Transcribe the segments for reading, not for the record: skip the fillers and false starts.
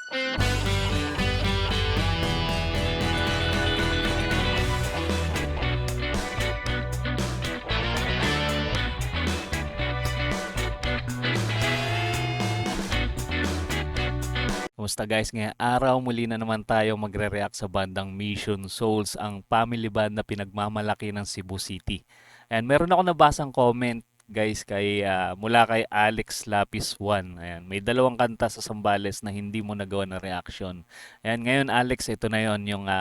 Kumusta guys? Ngayong araw muli na naman tayo magre-react sa bandang Mission Souls, ang family band na pinagmamalaki ng Cebu City. And meron ako nabasang comment guys mula kay Alex Lapis 1. Ayan, may dalawang kanta sa Sambales na hindi mo nagawa na reaction. Ayan, ngayon Alex, ito na yon yung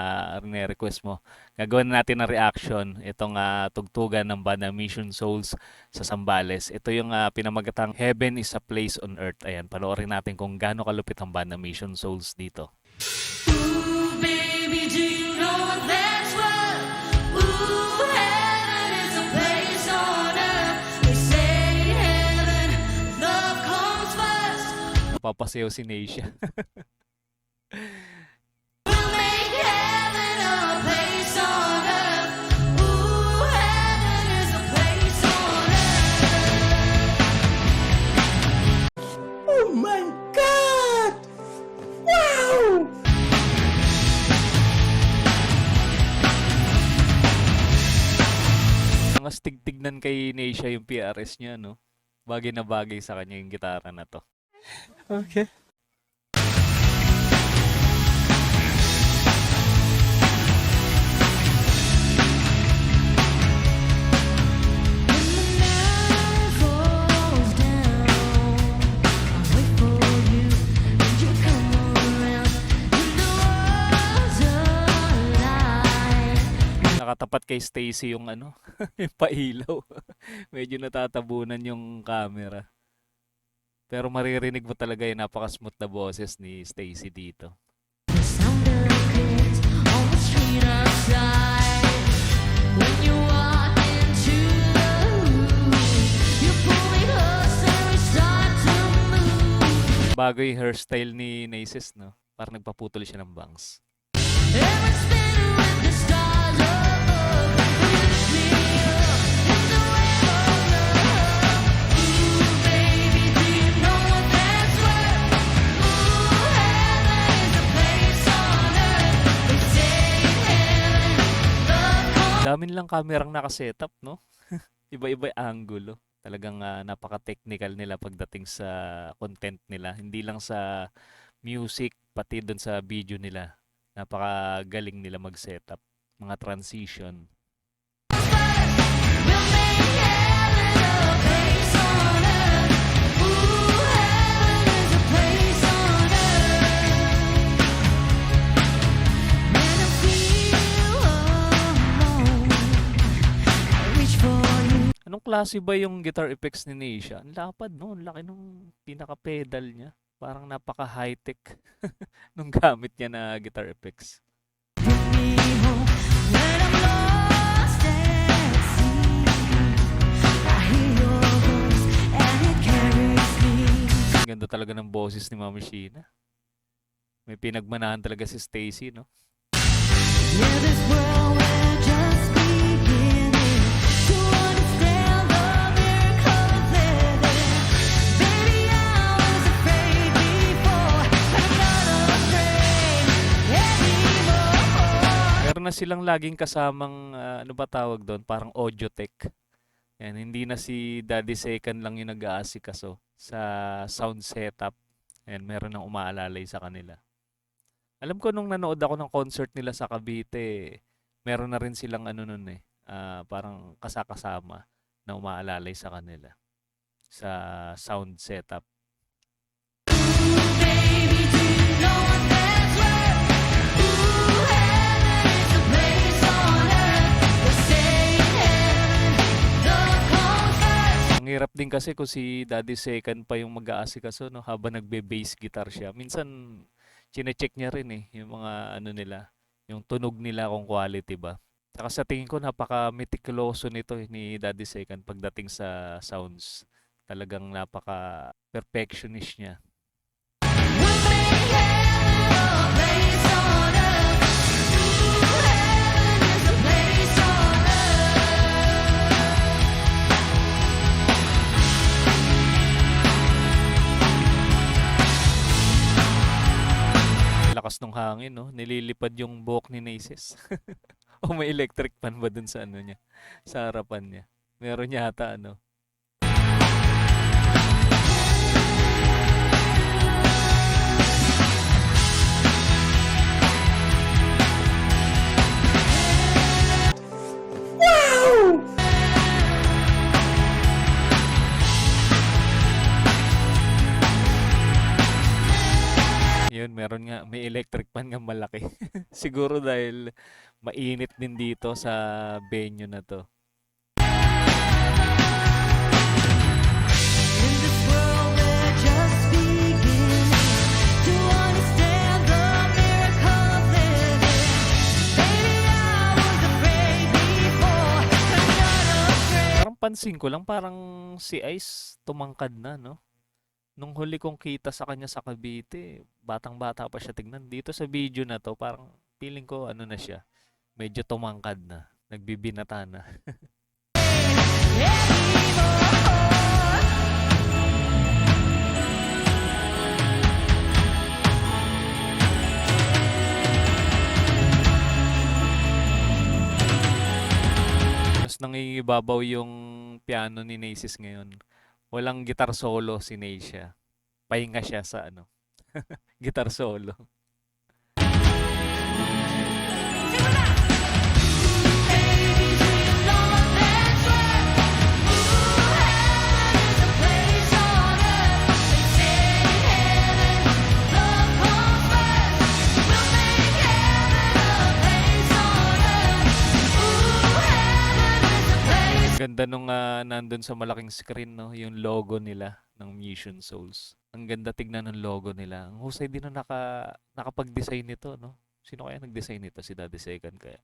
request mo. Gagawin natin ng reaction itong tugtugan ng banda Mission Souls sa Sambales. Ito yung pinamagatang Heaven is a Place on Earth. Ayan, panoorin natin kung gaano kalupit ang banda Mission Souls dito. Ooh, baby, do you know what that's what? Ooh, heaven is a place on earth. They say heaven, love comes first. Napapasayaw si Neisha. We'll make heaven a place on earth. Ooh, heaven is a place on earth. Oh my God! Wow! Ang astig-tignan kay Neisha yung PRS niya, no? Bagay na bagay sa kanya yung gitara na to. Okay. Nakatapat kay Stacy yung yung pailaw. Medyo natatabunan yung camera. Pero maririnig mo talaga yung napaka-smooth na boses ni Stacy dito. Bago yung hairstyle ni Naces, no? Parang nagpaputol siya ng bangs. Dami nilang kamerang nakasetup, no? Iba-iba yung angulo. Talagang napaka-technical nila pagdating sa content nila. Hindi lang sa music, pati dun sa video nila. Napakagaling nila mag-setup. Mga transition. Anong klase ba yung guitar effects ni Neisha? Ang lapad, no? Ang laki nung pinaka-pedal niya. Parang napaka-high-tech nung gamit niya na guitar effects. Ganda talaga ng boses ni Mami Sheena. May pinagmanahan talaga si Stacy, no? Na silang laging kasamang ano ba tawag doon, parang audio tech. Yan, hindi na si Daddy Second lang yung nag-aasikaso sa sound setup. Yan, meron nang umaalalay sa kanila. Alam ko nung nanood ako ng concert nila sa Cavite, meron na rin silang parang kasakasama na umaalalay sa kanila sa sound setup. Ang hirap din kasi kung si Daddy Second pa yung mag-aasikaso, no, habang nagbe-bass guitar siya. Minsan chine-check niya rin yung mga nila, yung tunog nila kung quality ba. Saka sa tingin ko napaka-meticuloso nito ni Daddy Second pagdating sa sounds. Talagang napaka-perfectionist niya. lakas ng hangin, no? Nililipad yung buhok ni Naces. O may electric fan ba dun sa ano niya? Sa harapan niya. Meron yata, ano? Yun, meron nga. May electric fan nga malaki. Siguro dahil mainit din dito sa venue na to. In this world we're just beginning to understand the miracle of living. Maybe I was afraid before, but not afraid. Parang pansin ko lang, parang si Ice tumangkad na, no? Nung huli kong kita sa kanya sa Cavite, batang-bata pa siya tignan. Dito sa video na to, parang feeling ko ano na siya. Medyo tumangkad na. Nagbibinata na. Mas nangingibabaw yung piano ni Naces ngayon. Walang guitar solo si Nacia. Pahinga siya sa ano, guitar solo. Baby, do you know that's right? Ooh, heaven is a place on earth. They say heaven, love comes first. We'll make heaven a place on earth. Ooh, heaven is a place. Ganda nung nandun sa malaking screen, no? Yung logo nila ng Mission Souls. Ang ganda tignan ng logo nila. Ang husay din na nakapag-design nito, no? Sino kaya nag-design nito? Si Daddy Second kaya?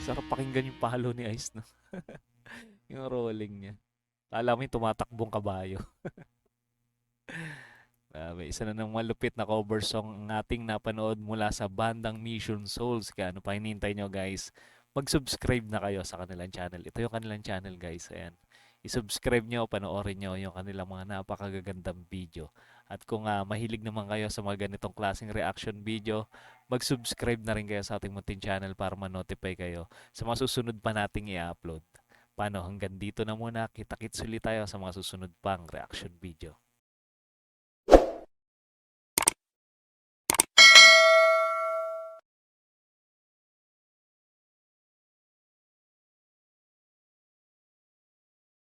Sarap pakinggan yung palo ni Ice, no? Yung rolling niya. Kala mo yung tumatakbong kabayo. May isa na ng malupit na cover song ang ating napanood mula sa bandang Mission Souls. Kaya ano pa hinihintay nyo, guys? Mag-subscribe na kayo sa kanilang channel. Ito yung kanilang channel, guys. Ayan. I-subscribe nyo, panoorin nyo yung kanilang mga napakagagandang video. At kung mahilig naman kayo sa mga ganitong klaseng reaction video, mag-subscribe na rin kayo sa ating munting channel para ma-notify kayo sa mga susunod pa nating i-upload. Paano, hanggang dito na muna. Kita-kits ulit tayo sa mga susunod pang reaction video.